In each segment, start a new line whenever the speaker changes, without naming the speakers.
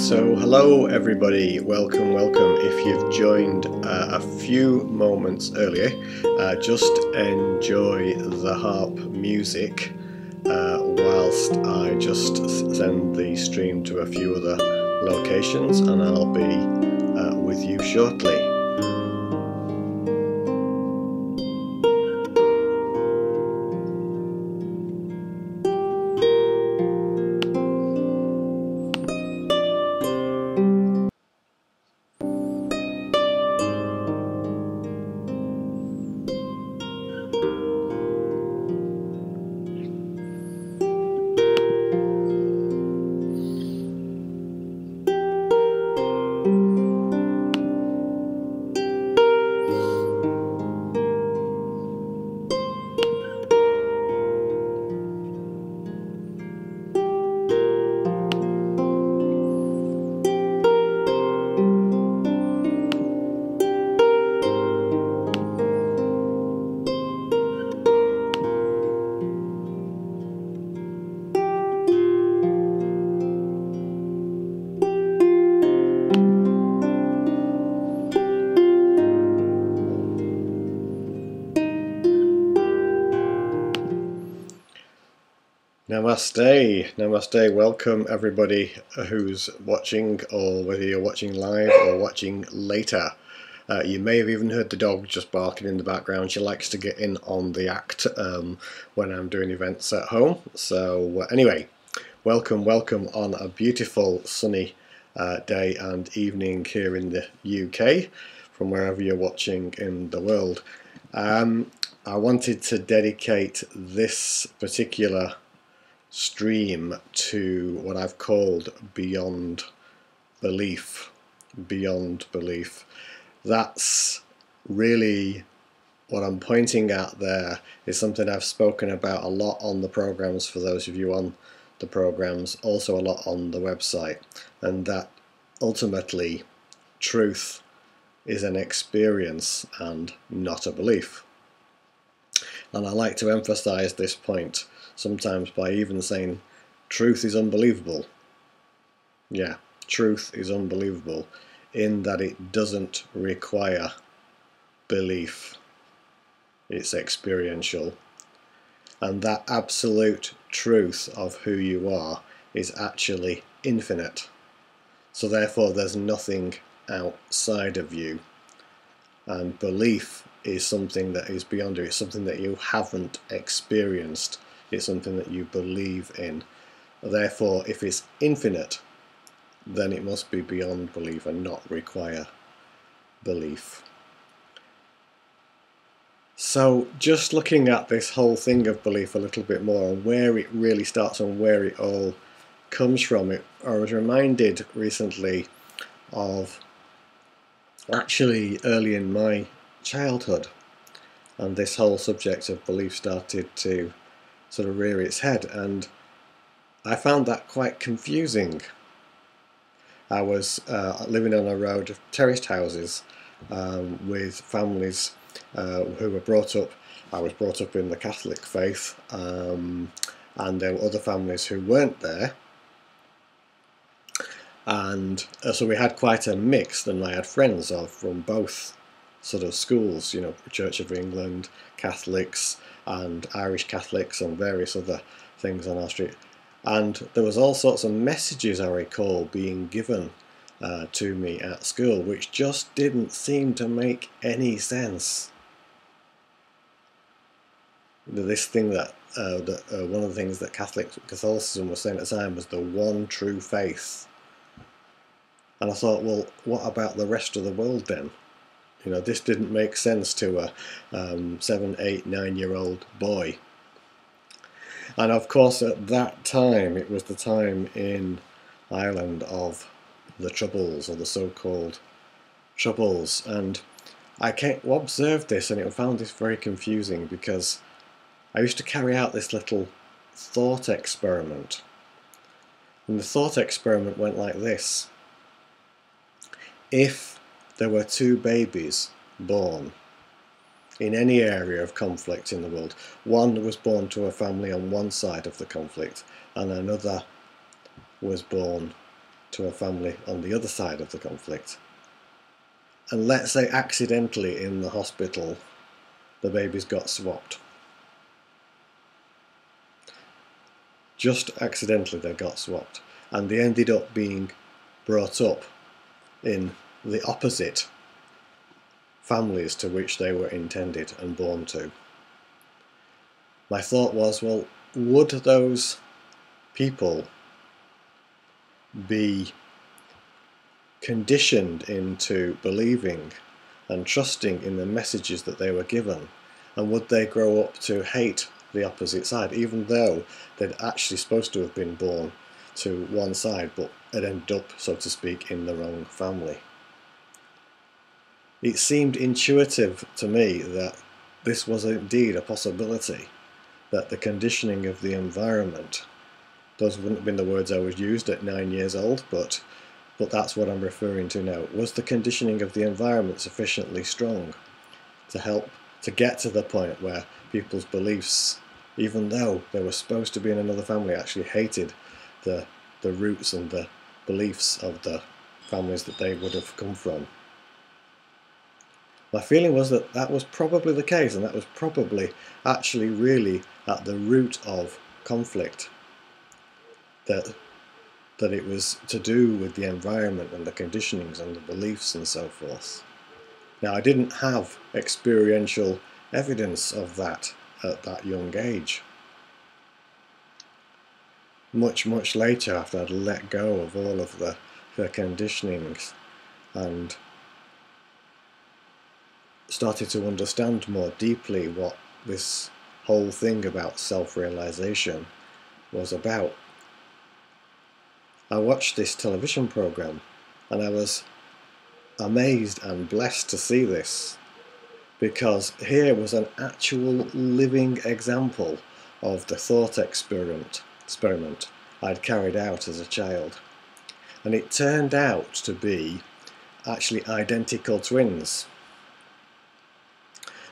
So hello everybody, welcome. If you've joined a few moments earlier, just enjoy the harp music whilst I just send the stream to a few other locations, and I'll be with you shortly. Namaste, welcome everybody who's watching, or whether you're watching live or watching later. You may have even heard the dog just barking in the background. She likes to get in on the act when I'm doing events at home. So anyway, welcome on a beautiful sunny day and evening here in the UK, from wherever you're watching in the world. I wanted to dedicate this particular stream to what I've called beyond belief. Beyond belief. That's really what I'm pointing at there, is something I've spoken about a lot on the programs, for those of you on the programs, also a lot on the website, and that ultimately truth is an experience and not a belief. And I like to emphasize this point sometimes by even saying truth is unbelievable. Yeah, truth is unbelievable in that it doesn't require belief. It's experiential. And that absolute truth of who you are is actually infinite. So therefore there's nothing outside of you. And belief is something that is beyond you. It's something that you haven't experienced. It's something that you believe in. Therefore, if it's infinite, then it must be beyond belief and not require belief. So just looking at this whole thing of belief a little bit more, and where it really starts and where it all comes from, I was reminded recently of actually early in my childhood, and this whole subject of belief started to sort of rear its head, and I found that quite confusing. I was living on a road of terraced houses with families who were brought up. I was brought up in the Catholic faith, and there were other families who weren't there, and so we had quite a mix. And I had friends from both sort of schools, you know, Church of England, Catholics, and Irish Catholics, and various other things on our street. And there was all sorts of messages, I recall, being given to me at school, which just didn't seem to make any sense. This thing that one of the things that Catholicism was saying at the time was the one true faith. And I thought, well, what about the rest of the world then? You know, this didn't make sense to a 7, 8, 9-year-old boy. And of course at that time, it was the time in Ireland of the Troubles, or the so-called Troubles. And I observed this, and I found this very confusing, because I used to carry out this little thought experiment. And the thought experiment went like this. If there were 2 babies born in any area of conflict in the world, one was born to a family on one side of the conflict, and another was born to a family on the other side of the conflict. And let's say accidentally in the hospital, the babies got swapped. Just accidentally they got swapped. And they ended up being brought up in the opposite families to which they were intended and born to. My thought was, well, would those people be conditioned into believing and trusting in the messages that they were given, and would they grow up to hate the opposite side, even though they'd actually supposed to have been born to one side but had ended up, so to speak, in the wrong family? It seemed intuitive to me that this was indeed a possibility, that the conditioning of the environment, those wouldn't have been the words I would used at 9 years old, but that's what I'm referring to now. Was the conditioning of the environment sufficiently strong to help to get to the point where people's beliefs, even though they were supposed to be in another family, actually hated the roots and the beliefs of the families that they would have come from? My feeling was that that was probably the case, and that was probably actually really at the root of conflict, that it was to do with the environment and the conditionings and the beliefs and so forth. Now, I didn't have experiential evidence of that at that young age. Much later, after I'd let go of all of the conditionings and started to understand more deeply what this whole thing about self-realization was about, I watched this television program and I was amazed and blessed to see this, because here was an actual living example of the thought experiment I'd carried out as a child. And it turned out to be actually identical twins.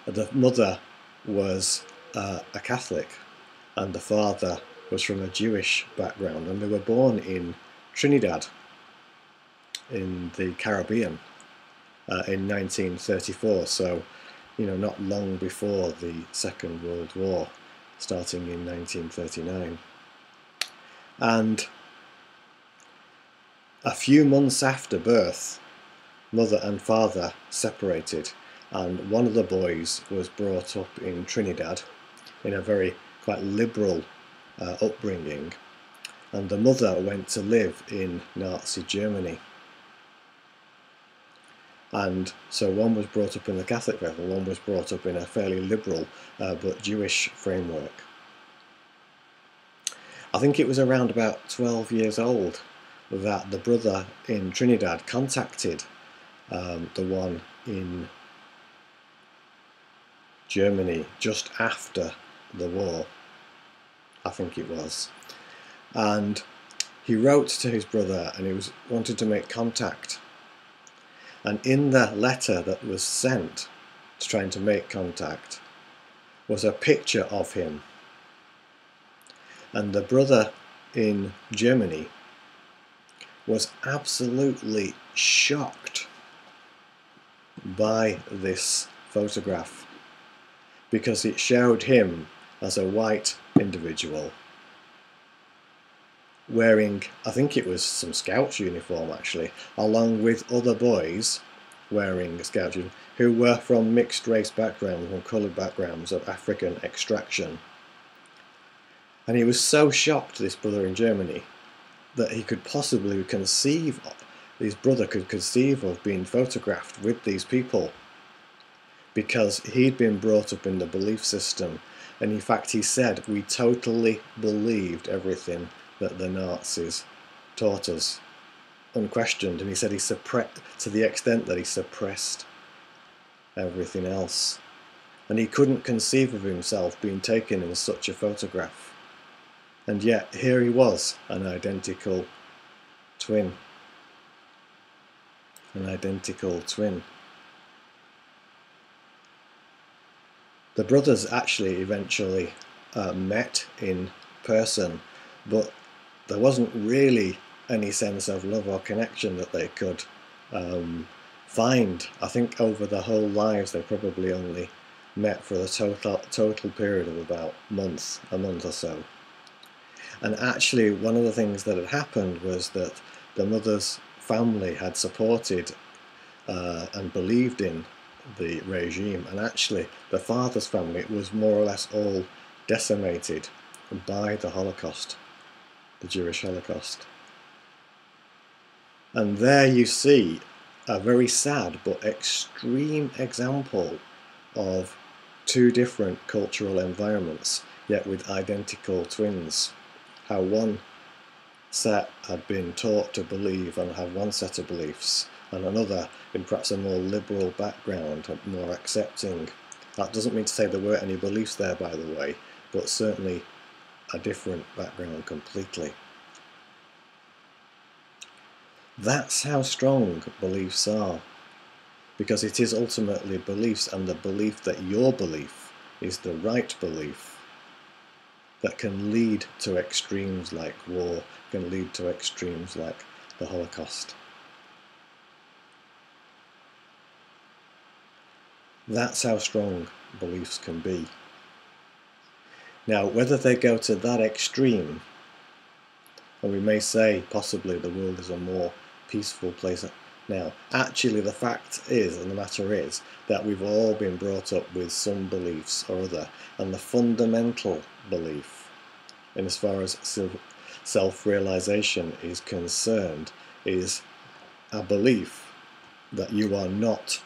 The mother was a Catholic and the father was from a Jewish background, and they were born in Trinidad in the Caribbean in 1934, so not long before the Second World War, starting in 1939. And a few months after birth, mother and father separated, and one of the boys was brought up in Trinidad in a very quite liberal upbringing, and the mother went to live in Nazi Germany. And so one was brought up in the Catholic faith and one was brought up in a fairly liberal but Jewish framework. I think it was around about 12 years old that the brother in Trinidad contacted the one in Germany just after the war, I think it was. And he wrote to his brother and he wanted to make contact. And in the letter that was sent to trying to make contact was a picture of him. And the brother in Germany was absolutely shocked by this photograph, because it showed him as a white individual wearing, I think it was some Scouts uniform actually, along with other boys wearing Scout uniform who were from mixed race backgrounds and coloured backgrounds of African extraction. And he was so shocked, this brother in Germany, that he could possibly conceive, his brother could conceive of being photographed with these people, because he'd been brought up in the belief system, and in fact he said we totally believed everything that the Nazis taught us, unquestioned. And he said he suppressed, to the extent that he suppressed everything else, and he couldn't conceive of himself being taken in such a photograph. And yet here he was, an identical twin. An identical twin. The brothers actually eventually met in person, but there wasn't really any sense of love or connection that they could find. I think over their whole lives they probably only met for a total period of about a month or so. And actually one of the things that had happened was that the mother's family had supported and believed in the regime, and actually the father's family was more or less all decimated by the Holocaust, the Jewish Holocaust. And there you see a very sad but extreme example of two different cultural environments, yet with identical twins. How one set had been taught to believe and have one set of beliefs, and another in perhaps a more liberal background, more accepting. That doesn't mean to say there weren't any beliefs there, by the way, but certainly a different background completely. That's how strong beliefs are, because it is ultimately beliefs, and the belief that your belief is the right belief, that can lead to extremes like war, can lead to extremes like the Holocaust. That's how strong beliefs can be. Now, whether they go to that extreme, and we may say possibly the world is a more peaceful place now, actually the fact is, and the matter is, that we've all been brought up with some beliefs or other, and the fundamental belief, in as far as self-realization is concerned, is a belief that you are not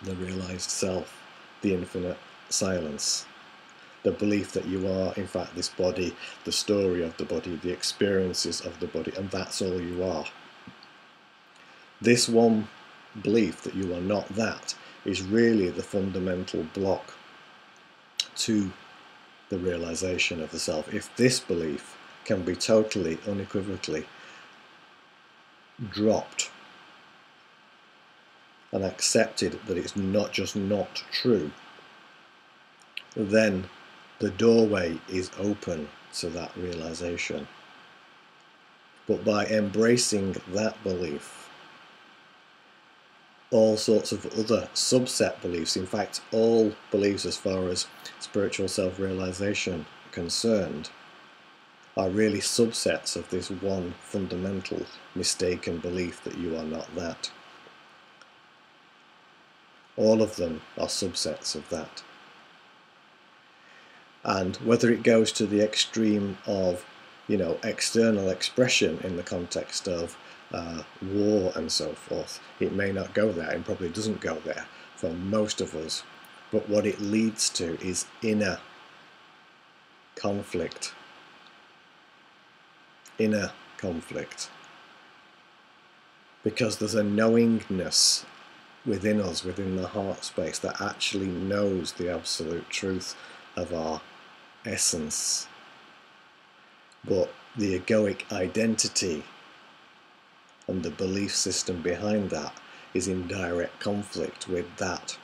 the realized self, the infinite silence. The belief that you are, in fact, this body, the story of the body, the experiences of the body, and that's all you are. This one belief that you are not that is really the fundamental block to the realization of the self. If this belief can be totally, unequivocally dropped and accepted that it's not just not true, then the doorway is open to that realization. But by embracing that belief, all sorts of other subset beliefs, in fact all beliefs as far as spiritual self-realization are concerned, are really subsets of this one fundamental mistaken belief that you are not that. All of them are subsets of that. And whether it goes to the extreme of, external expression in the context of war and so forth, it may not go there, and probably doesn't go there for most of us. But what it leads to is inner conflict. Inner conflict. Because there's a knowingness within us, within the heart space, that actually knows the absolute truth of our essence. But the egoic identity and the belief system behind that is in direct conflict with that.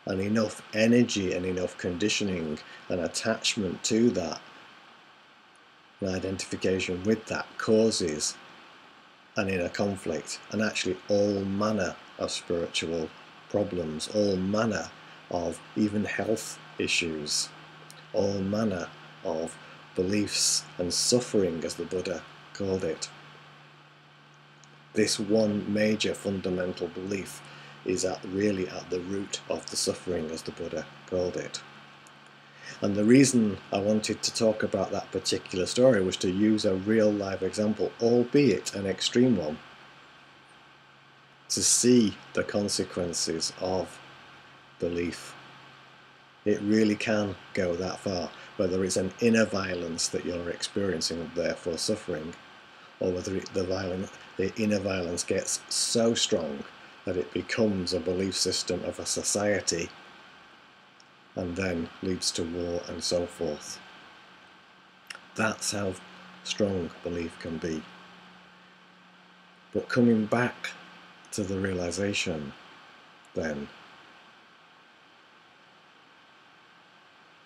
And enough energy and enough conditioning and attachment to that, and identification with that, causes an inner conflict, and actually all manner of spiritual problems, all manner of even health issues, all manner of beliefs and suffering, as the Buddha called it. This one major fundamental belief is really at the root of the suffering, as the Buddha called it. And the reason I wanted to talk about that particular story was to use a real live example, albeit an extreme one, to see the consequences of belief. It really can go that far, whether it's an inner violence that you're experiencing and therefore suffering, or whether the inner violence gets so strong that it becomes a belief system of a society and then leads to war and so forth. That's how strong belief can be. But coming back to the realization then,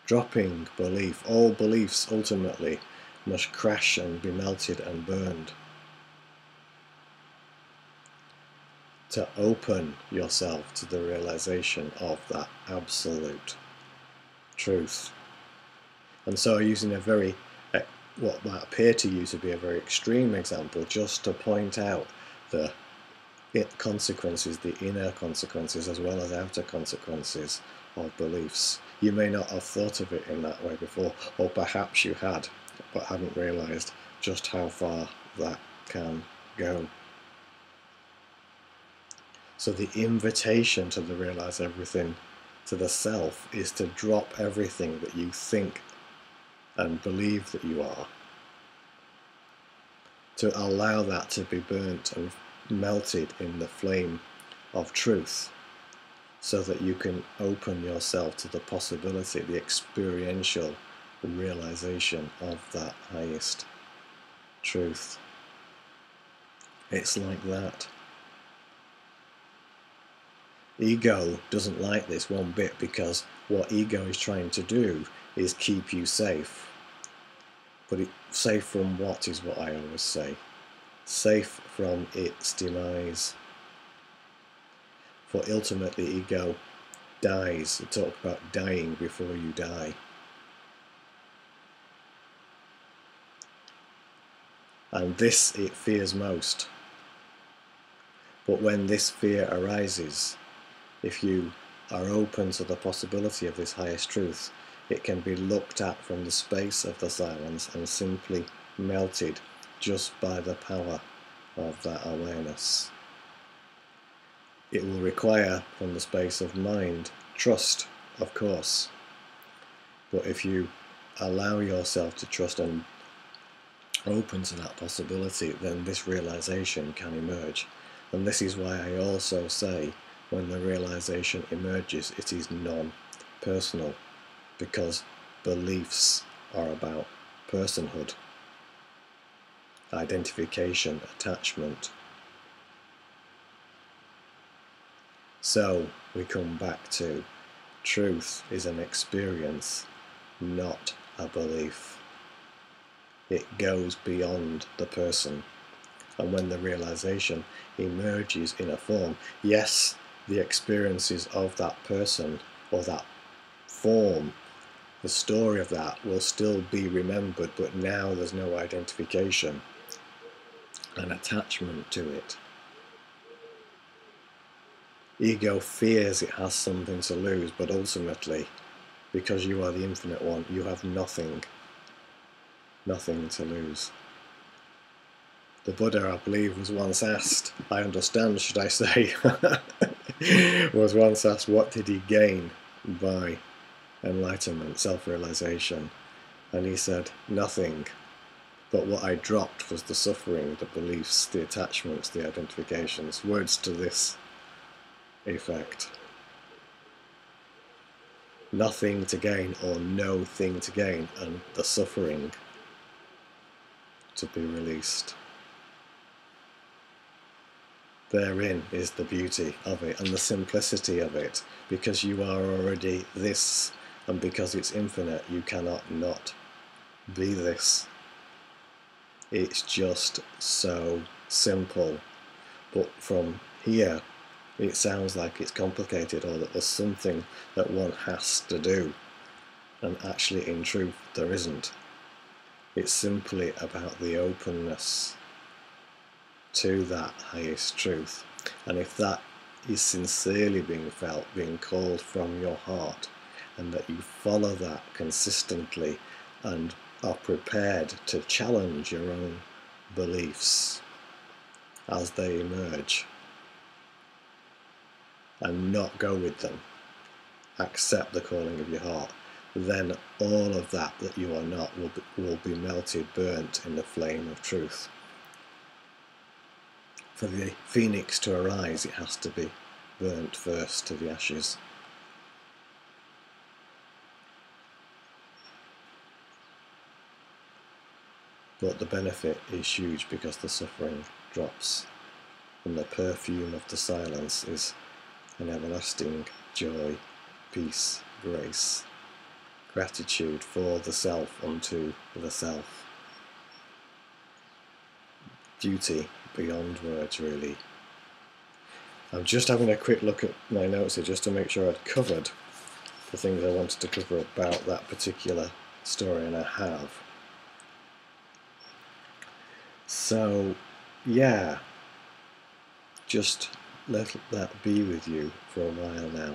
dropping belief, all beliefs ultimately must crash and be melted and burned. To open yourself to the realization of that absolute truth. And so using a very, what might appear to you to be a very extreme example, just to point out the consequences, the inner consequences as well as outer consequences of beliefs. You may not have thought of it in that way before, or perhaps you had, but hadn't realized just how far that can go. So the invitation to the realize everything, to the self, is to drop everything that you think and believe that you are, to allow that to be burnt and melted in the flame of truth, so that you can open yourself to the possibility, the experiential realization of that highest truth. It's like that. Ego doesn't like this one bit, because what ego is trying to do is keep you safe. But safe from what is what I always say. Safe from its demise. For ultimately ego dies. It talks about dying before you die. And this it fears most. But when this fear arises, if you are open to the possibility of this highest truth, it can be looked at from the space of the silence and simply melted just by the power of that awareness. It will require, from the space of mind, trust, of course. But if you allow yourself to trust and open to that possibility, then this realization can emerge. And this is why I also say, when the realization emerges, it is non-personal, because beliefs are about personhood, identification, attachment. So we come back to truth is an experience, not a belief. It goes beyond the person. And when the realization emerges in a form, yes, the experiences of that person or that form, the story of that will still be remembered, but now there's no identification and attachment to it. Ego fears it has something to lose, but ultimately, because you are the infinite one, you have nothing to lose. The Buddha, I believe, was once asked, I understand, should I say, was once asked, what did he gain by enlightenment, self-realization? And he said, nothing. But what I dropped was the suffering, the beliefs, the attachments, the identifications. Words to this effect. Nothing to gain, or no thing to gain, and the suffering to be released. Therein is the beauty of it and the simplicity of it, because you are already this, and because it's infinite, you cannot not be this. It's just so simple. But from here, it sounds like it's complicated, or that there's something that one has to do. And actually, in truth, there isn't. It's simply about the openness to that highest truth. And if that is sincerely being felt, being called from your heart, and that you follow that consistently and are prepared to challenge your own beliefs as they emerge and not go with them, accept the calling of your heart, then all of that you are not will be melted, burnt in the flame of truth. For the phoenix to arise, it has to be burnt first to the ashes. But the benefit is huge, because the suffering drops, and the perfume of the silence is an everlasting joy, peace, grace, gratitude for the self unto the self. beauty beyond words, really. I'm just having a quick look at my notes here just to make sure I'd covered the things I wanted to cover about that particular story, and I have. So, yeah, just let that be with you for a while now.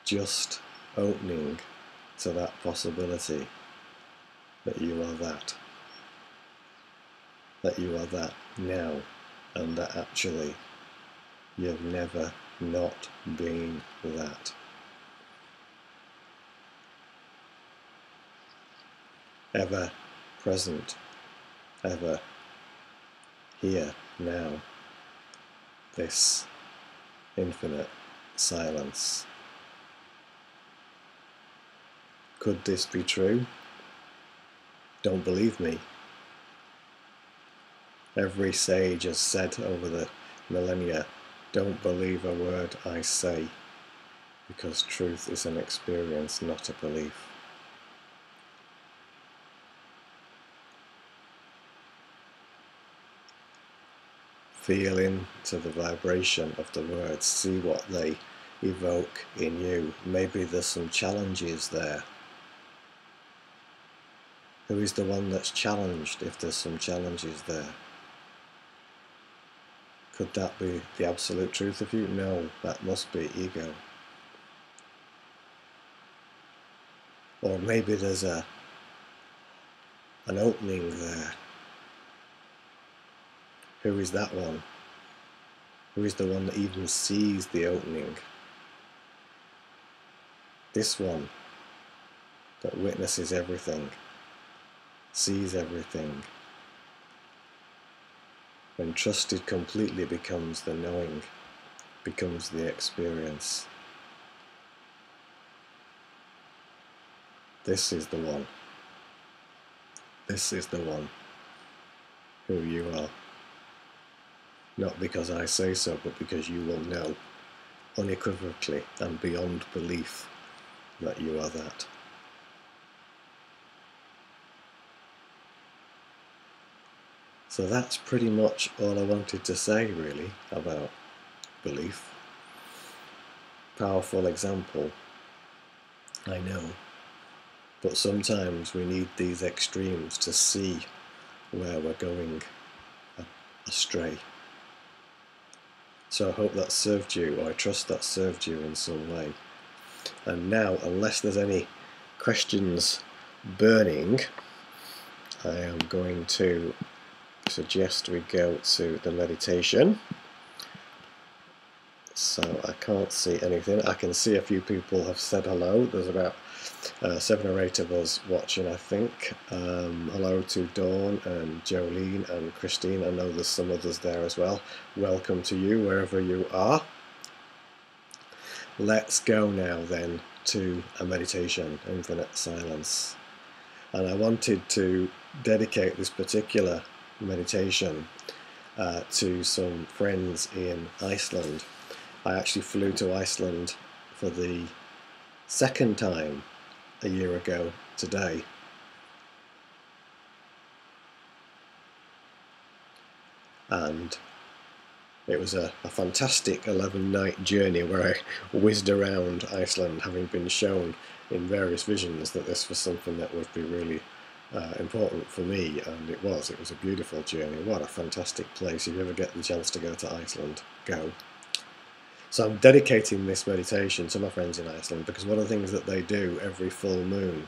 Just opening to that possibility that you are that. That you are that now, and that actually you've never not been that. Ever present, ever here, now, this infinite silence. Could this be true? Don't believe me. Every sage has said over the millennia, don't believe a word I say, because truth is an experience, not a belief. Feel into the vibration of the words, see what they evoke in you. Maybe there's some challenges there. Who is the one that's challenged if there's some challenges there? Could that be the absolute truth of you? No, that must be ego. Or maybe there's an opening there. Who is that one? Who is the one that even sees the opening? This one that witnesses everything, sees everything. When trusted completely becomes the knowing, becomes the experience. This is the one. This is the one who you are. Not because I say so, but because you will know unequivocally and beyond belief that you are that. So that's pretty much all I wanted to say, really, about belief. Powerful example, I know, but sometimes we need these extremes to see where we're going astray. So I hope that served you, or I trust that served you in some way. And now, unless there's any questions burning, I am going to suggest we go to the meditation. So I can't see anything. I can see a few people have said hello. There's about 7 or 8 of us watching, I think. Hello to Dawn and Jolene and Christine. I know there's some others there as well. Welcome to you wherever you are. Let's go now then to a meditation, infinite silence. And I wanted to dedicate this particular meditation to some friends in Iceland. I actually flew to Iceland for the 2nd time a year ago today. And it was a fantastic 11-night journey where I whizzed around Iceland, having been shown in various visions that this was something that would be really important for me, and it was a beautiful journey. What a fantastic place. If you ever get the chance to go to Iceland, go. So I'm dedicating this meditation to my friends in Iceland, because one of the things that they do every full moon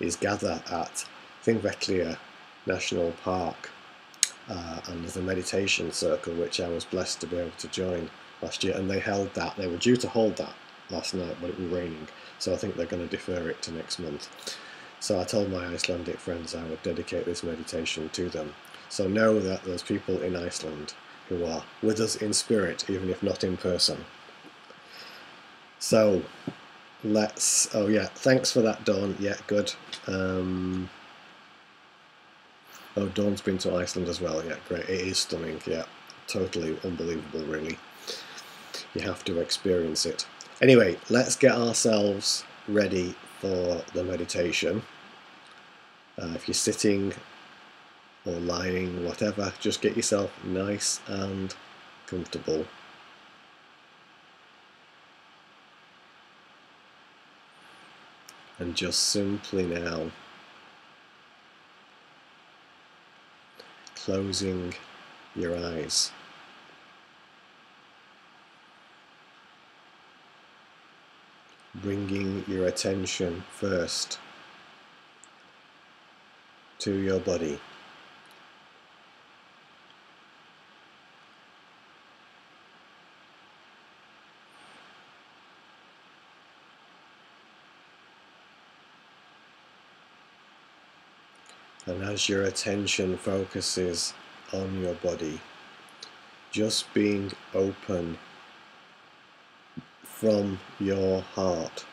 is gather at Thingvellir National Park, and there's a meditation circle which I was blessed to be able to join last year, and they held that. They were due to hold that last night, but it was raining, so I think they're going to defer it to next month. So I told my Icelandic friends I would dedicate this meditation to them. So know that there's people in Iceland who are with us in spirit, even if not in person. So let's, oh yeah, thanks for that, Dawn. Yeah, good. Oh, Dawn's been to Iceland as well. Yeah, great. It is stunning. Yeah, totally unbelievable, really. You have to experience it. Anyway, let's get ourselves ready for the meditation. If you're sitting or lying, whatever. Just get yourself nice and comfortable. And just simply now closing your eyes. Bringing your attention first to your body. And as your attention focuses on your body, just being open from your heart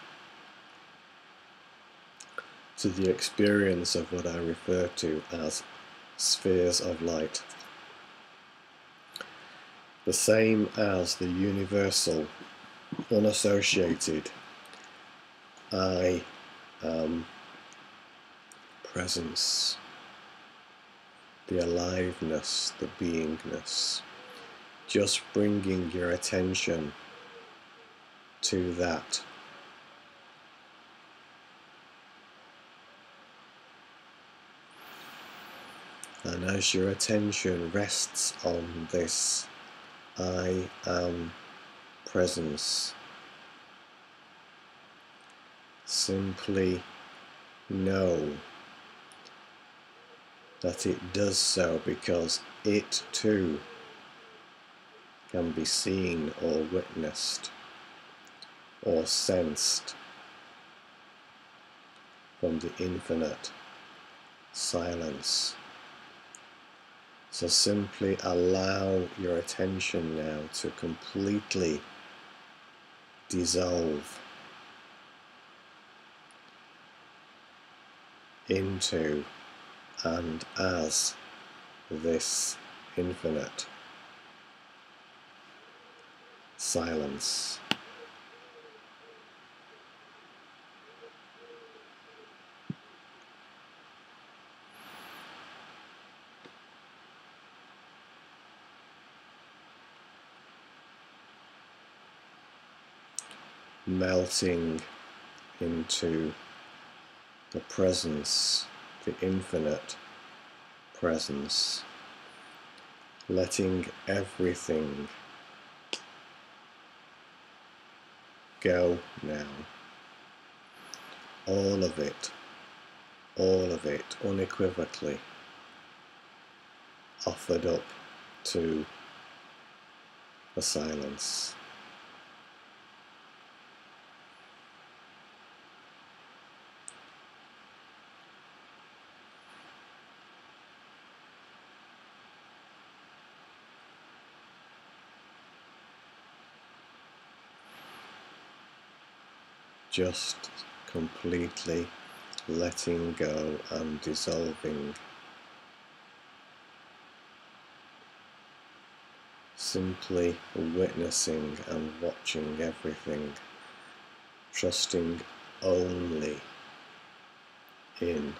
to the experience of what I refer to as spheres of light. The same as the universal, unassociated I am presence, the aliveness, the beingness. Just bringing your attention to that. And as your attention rests on this I am presence, simply know that it does so because it too can be seen or witnessed or sensed from the infinite silence. So simply allow your attention now to completely dissolve into and as this infinite silence. Melting into the presence, the infinite presence, letting everything go now. All of it unequivocally offered up to the silence. Just completely letting go and dissolving. Simply witnessing and watching everything, trusting only in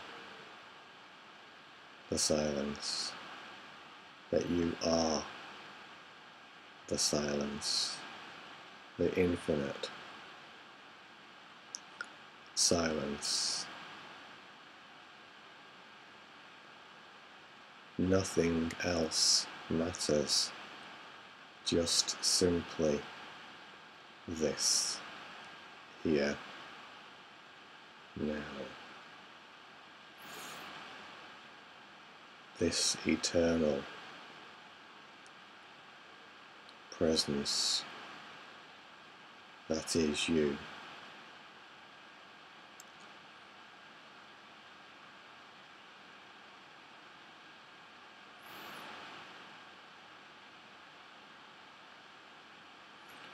the silence, that you are the silence, the infinite silence. Nothing else matters, just simply this, here, now. This eternal presence that is you.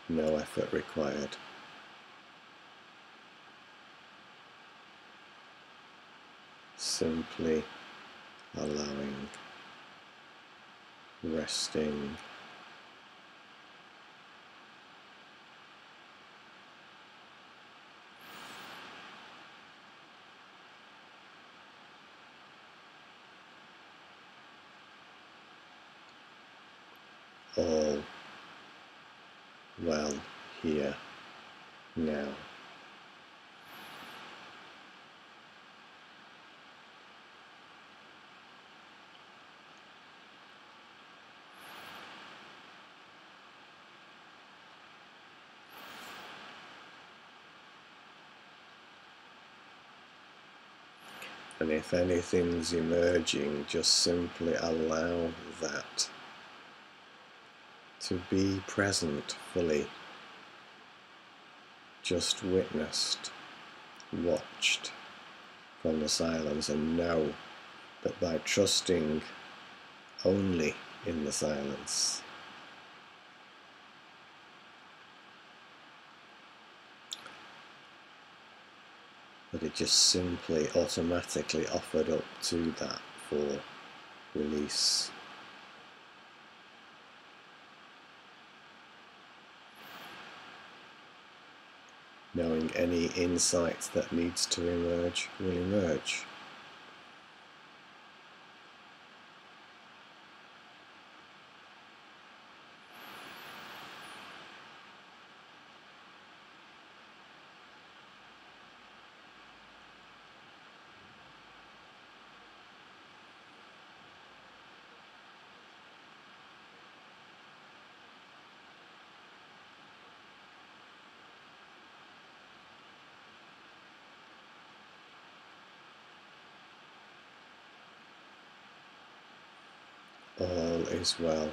No effort required. Simply allowing, resting, all well here now. And if anything's emerging, just simply allow that to be present fully, just witnessed, watched from the silence, and know that by trusting only in the silence, that it just simply automatically offered up to that for release. Knowing any insight that needs to emerge will emerge. All is well.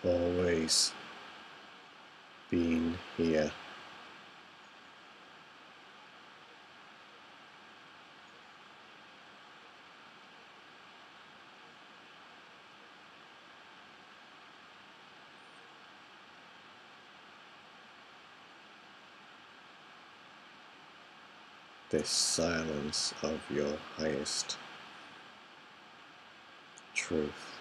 Always been here. This silence of your highest truth.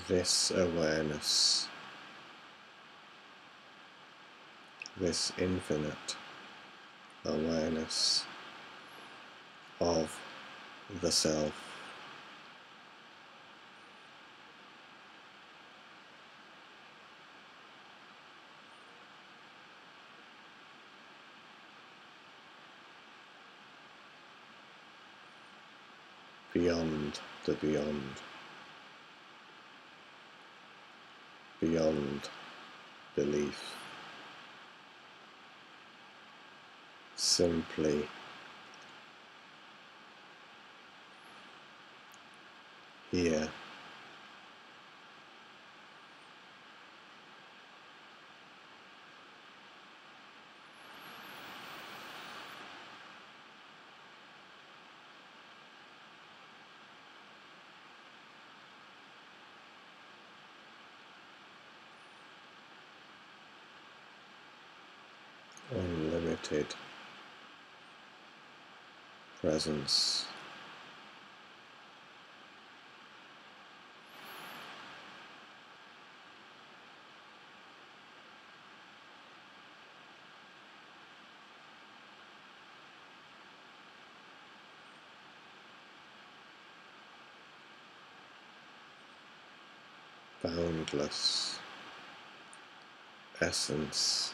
This awareness, this infinite awareness of the self, beyond the beyond. beyond belief. Simply here. Unlimited presence. Boundless essence.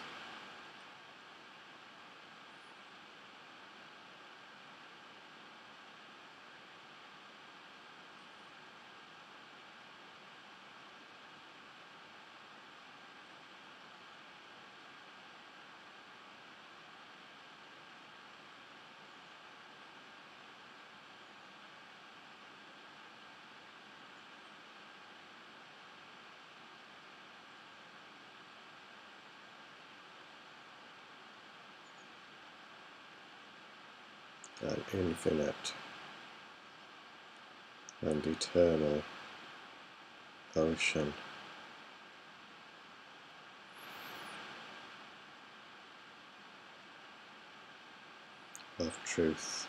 An infinite and eternal ocean of truth.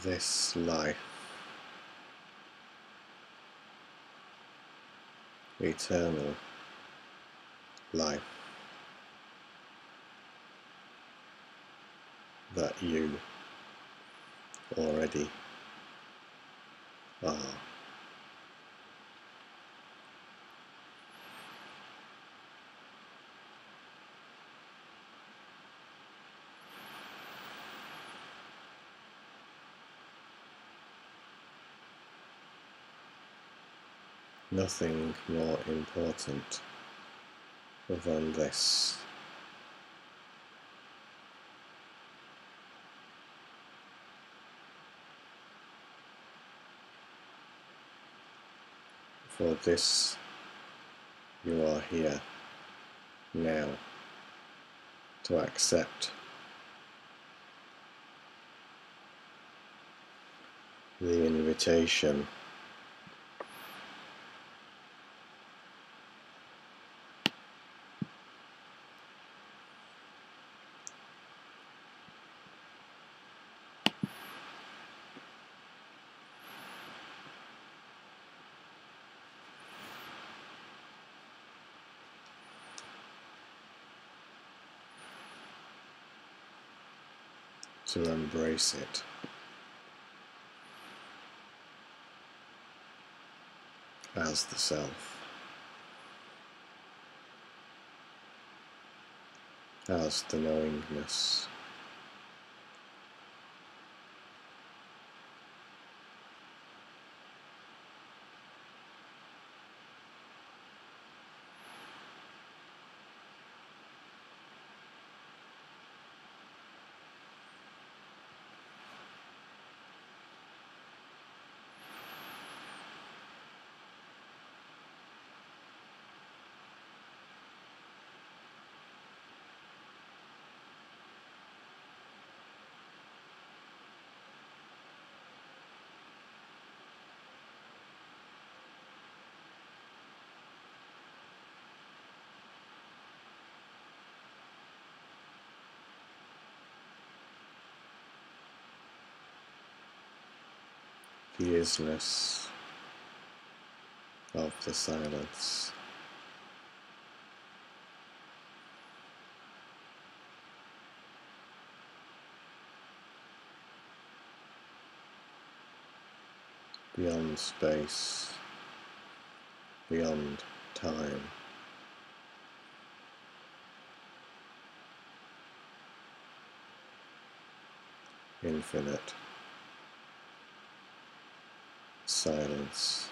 This life, eternal life that you already are. Nothing more important than this. For this you are here now to accept the invitation to embrace it as the self. as the knowingness. The isness of the silence. Beyond space, beyond time. Infinite silence.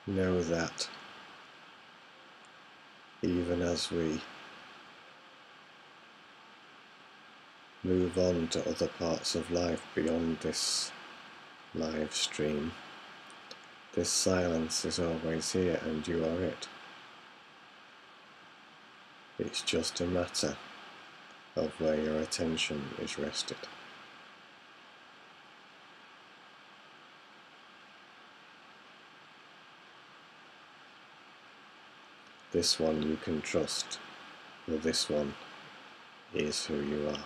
Know that even as we move on to other parts of life beyond this live stream, this silence is always here and you are it. It's just a matter of where your attention is rested. This one you can trust, or this one is who you are.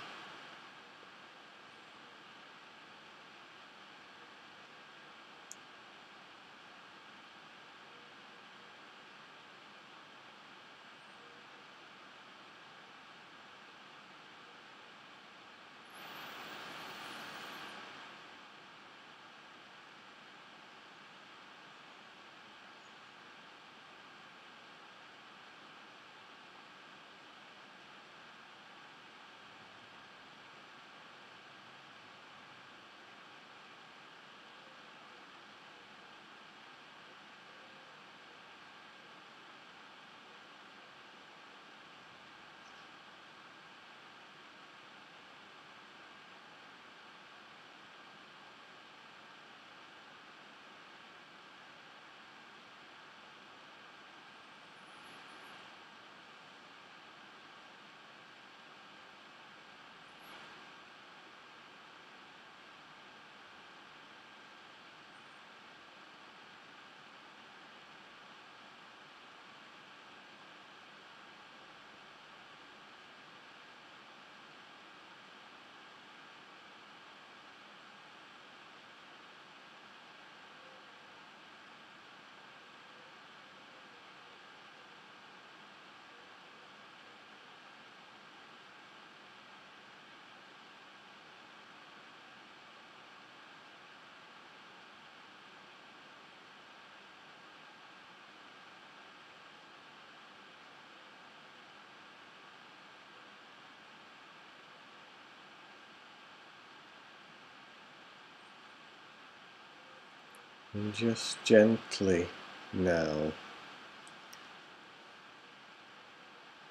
And just gently now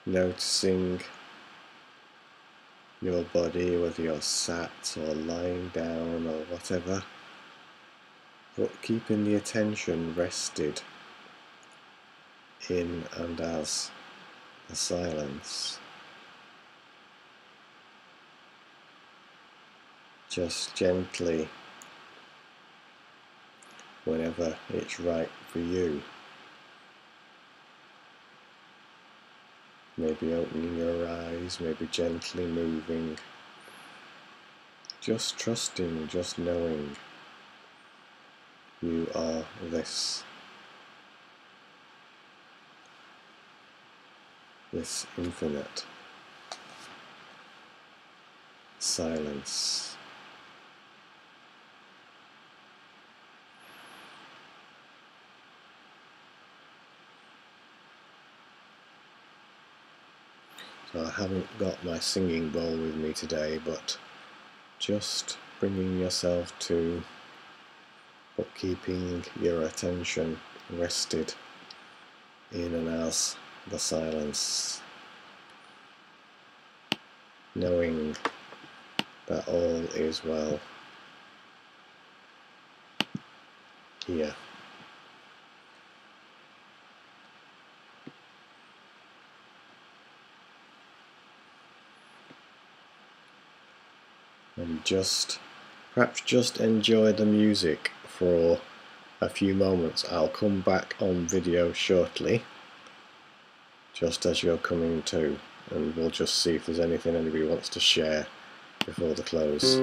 noticing your body, whether you're sat or lying down or whatever, but keeping the attention rested in and as the silence. Just gently, whenever it's right for you, maybe opening your eyes, maybe gently moving, just trusting, just knowing you are this. this infinite silence. So I haven't got my singing bowl with me today, but just bringing yourself to, but keeping your attention rested in and as the silence, knowing that all is well here. And perhaps just enjoy the music for a few moments. I'll come back on video shortly, just as you're coming to, and we'll just see if there's anything anybody wants to share before the close.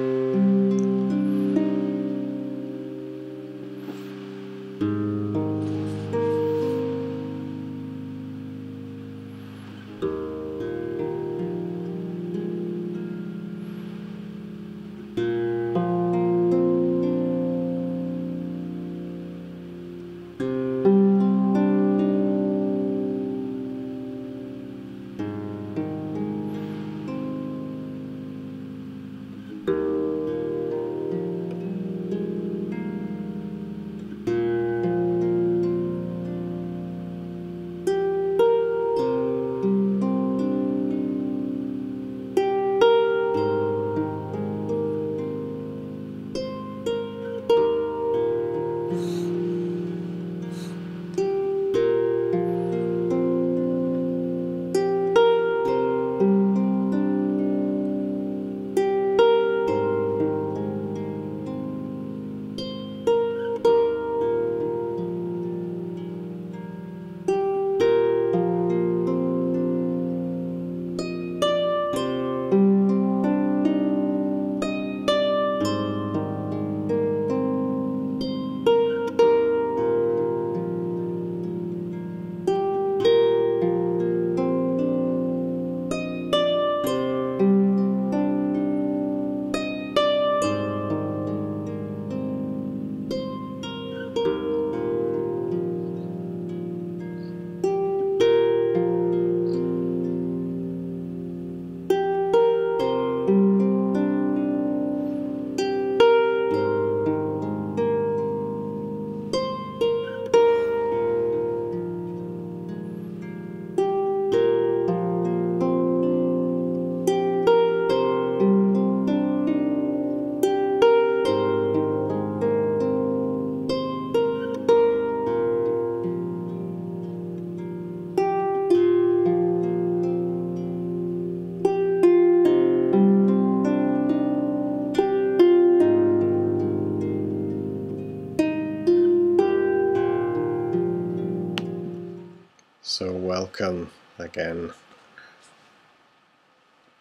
So welcome again.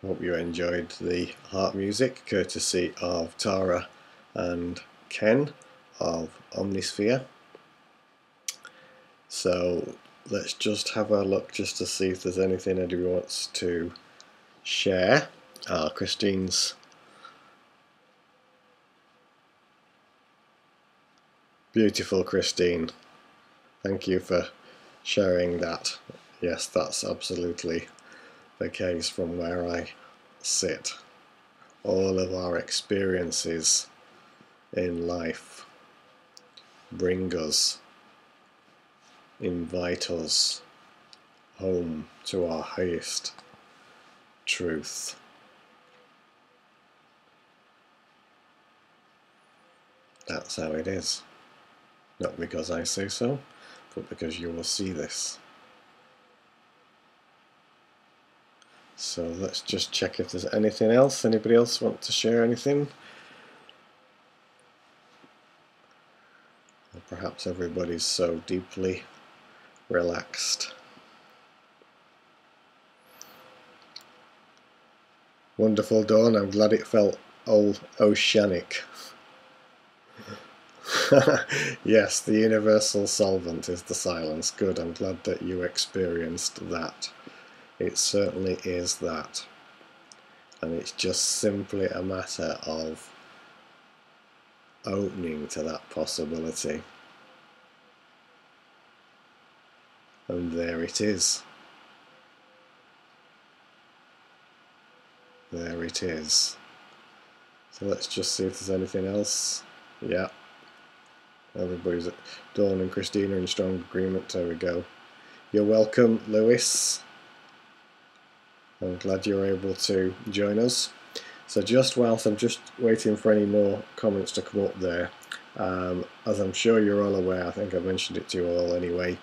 Hope you enjoyed the harp music, courtesy of Tara and Ken of Omnisphere. So let's just have a look just to see if there's anything anybody wants to share. Christine's beautiful, Christine. Thank you for sharing that. Yes, that's absolutely the case from where I sit. All of our experiences in life bring us, invite us home to our highest truth. That's how it is. Not because I say so, but because you will see this. So let's just check if there's anything else. Anybody else want to share anything? Or perhaps everybody's so deeply relaxed. Wonderful, Dawn. I'm glad it felt all oceanic. Yes, the universal solvent is the silence. Good, I'm glad that you experienced that It certainly is that. And it's just simply a matter of opening to that possibility. And there it is. There it is. So let's just see if there's anything else. Yeah. Everybody's at Dawn and Christina in strong agreement. There we go. You're welcome, Lewis. I'm glad you're able to join us. So just whilst I'm just waiting for any more comments to come up there, as I'm sure you're all aware, I think I've mentioned it to you all anyway,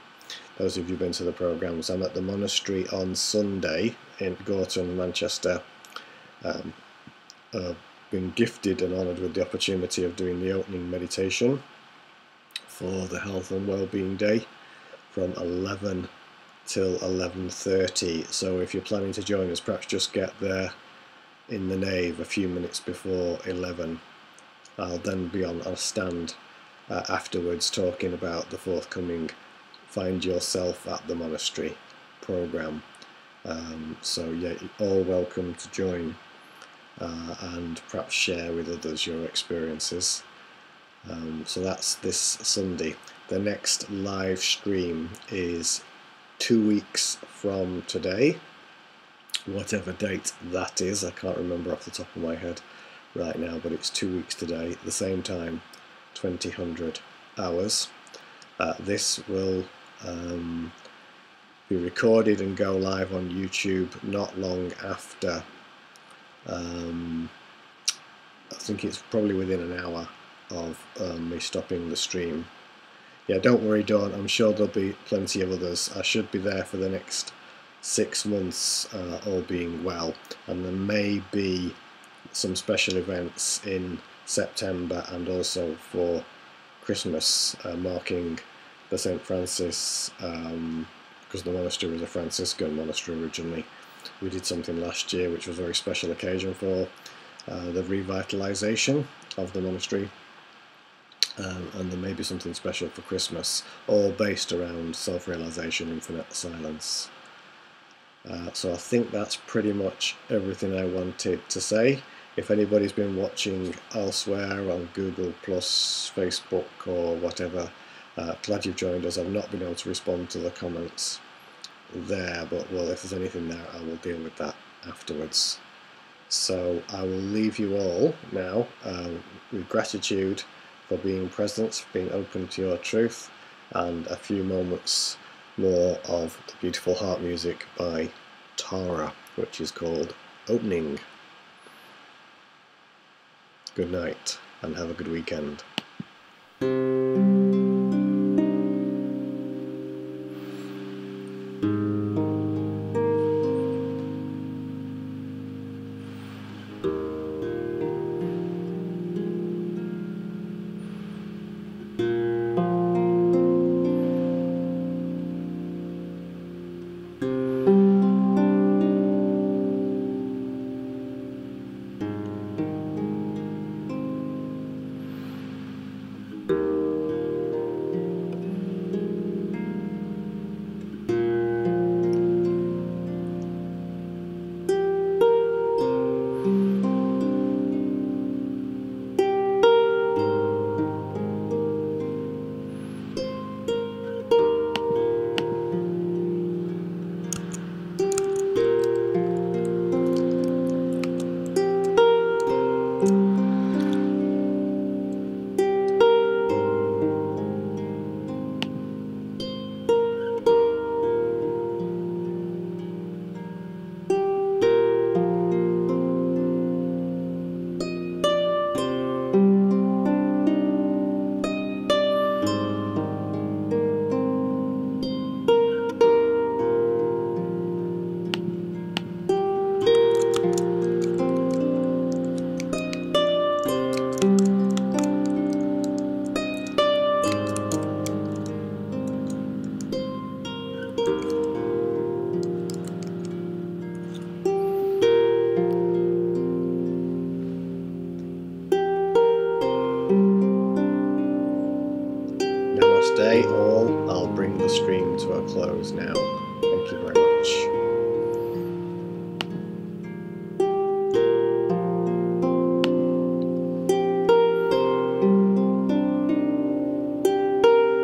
those of you who've been to the programmes, I'm at the monastery on Sunday in Gorton, Manchester. I've been gifted and honoured with the opportunity of doing the opening meditation for the Health and Wellbeing Day from 11 till 11:30. So if you're planning to join us, perhaps just get there in the nave a few minutes before 11. I'll then be on a stand afterwards talking about the forthcoming Find Yourself at the Monastery programme. So yeah, you're all welcome to join and perhaps share with others your experiences. So that's this Sunday. The next live stream is 2 weeks from today, whatever date that is. I can't remember off the top of my head right now, but it's 2 weeks today, the same time, 2000 hours. This will be recorded and go live on YouTube not long after. I think it's probably within an hour of me stopping the stream. Yeah, don't worry, Dawn, I'm sure there'll be plenty of others. I should be there for the next 6 months, all being well, and there may be some special events in September and also for Christmas, marking the St. Francis, because the monastery was a Franciscan monastery originally. We did something last year which was a very special occasion for the revitalisation of the monastery, and there may be something special for Christmas, all based around self-realisation, infinite silence. So I think that's pretty much everything I wanted to say. If anybody's been watching elsewhere on Google Plus, Facebook or whatever, glad you've joined us. I've not been able to respond to the comments there, but well, if there's anything there, I will deal with that afterwards. So I will leave you all now with gratitude for being present, for being open to your truth, and a few moments more of the beautiful harp music by Tara, which is called Opening. Good night and have a good weekend. Namaste all. I'll bring the stream to a close now. Thank you very much.